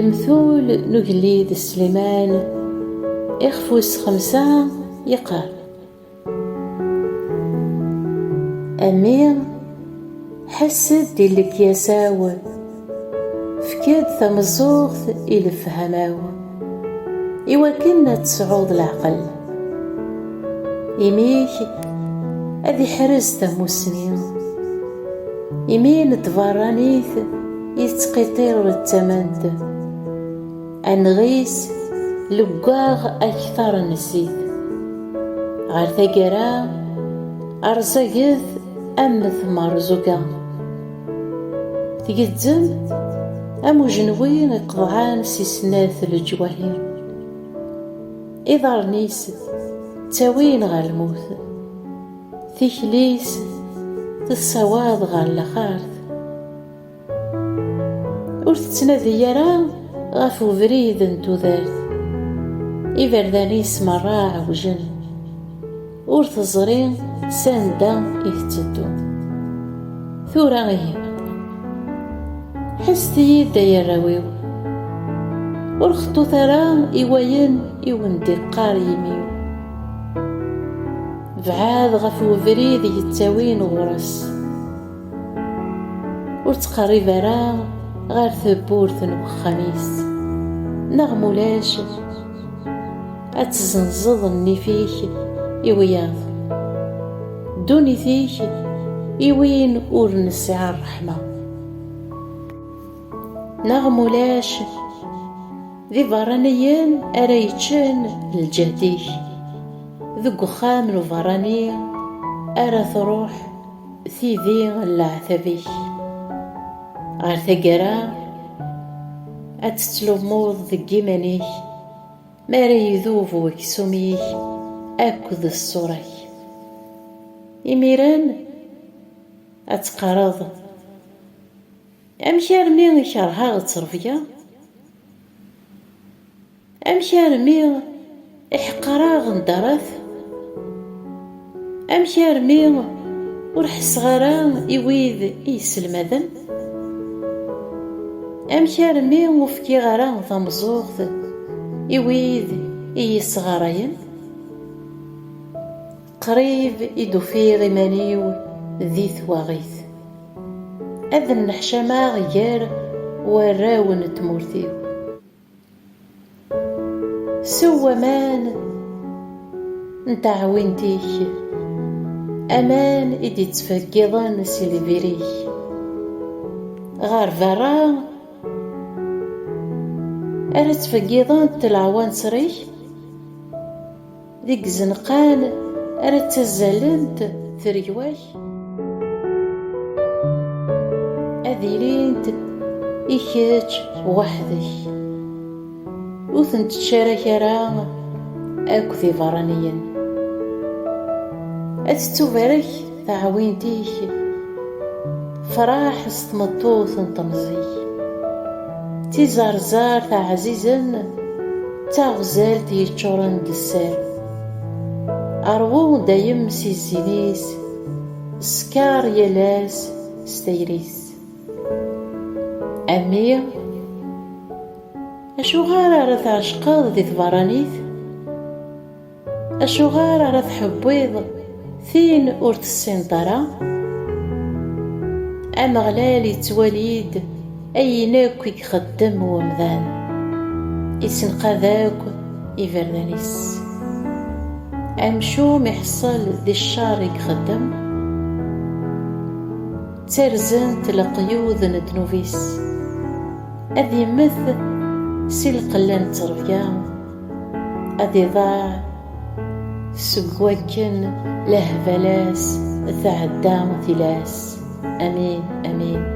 المثول نجليد سليمان إخفوس 5 يقال: أمي حسد ديالك يساو فكاد ثمزوغ إلف هماو إوا كنا تسعود العقل إميك أذي حرز تموسنين إمين تفرانيث يتقطير التمند أنغيس لقاغ أكثر نسيت غير ثقرا أرزقث أمث مرزوقا تقدم أمو جنوين قضعان سيسناث الجواهر إذا رنيس تاوين غا الموت ثيكليس تسواد غا الخارث ور تتنادي يرا غافو بريد انتو ذات إفردانيس مراع وجن ور تزرين ساندا يهتدو ثورا غيه حستي يدا يراويو ور خطو ثرا إواين إوندي قار يميو بعاد غافو بريد يتاوين غرس ور تقريب راه غير ثبورث وخميس نغمولاش أتزنزض النفيك إوياض دوني فيك إوين أور نسعى الرحمة نغمولاش ذي فرانيين أريتشن الجهديك ذو خام الفرانية أرى تروح ثيذي العثبيك غير ثقرا أتتلو موض ذقي منيك ماري يذوب وكسوميك أكد الصوريك إميران أتقرض أمشي رمي كرها غتصرفيا أمشي رمي إحقرا غندرث أمشي رمي ورحس غرا يويذ يسلمذن أمشي رمي وفكي غرا ثمزوغ يويذ يسغرين قريب يدوفي غمانيو ذي ثواغيث أذن نحشما غيار وراون تمورثيو سوى مان نتعوينتيك أمان إدي تفكيضان سيليفيريك غار فرا أرا تفكيضان تلعوان صريك ديك زنقان أرا تزالنت ثريواك أذيلينت إيكاتش وحدك وثنت تشارك راه أكو ذي فرانيين أتتوبرك تعوينتيك فراح استمطوث انتمزي تيزارزار تعزيزن تاغزال تيتشورن دسار أروو دايم سيزينيس سكار يلاس ستيريس أمي أشو غار على تعشقاض ذي ثبرانيث أشو غار على تحبويض ثين أورت السنطرة أمغلال يتواليد أيناك يخدم ومذان يسنقذاك يفردانيس أمشو محصل ذي الشار يخدم ترزنت لقيوذ ندنوفيس أذي مثل سلقلان ترفيا أذي ضاع سقوكن لهفلاس ثعدام ثلاس أمين أمين.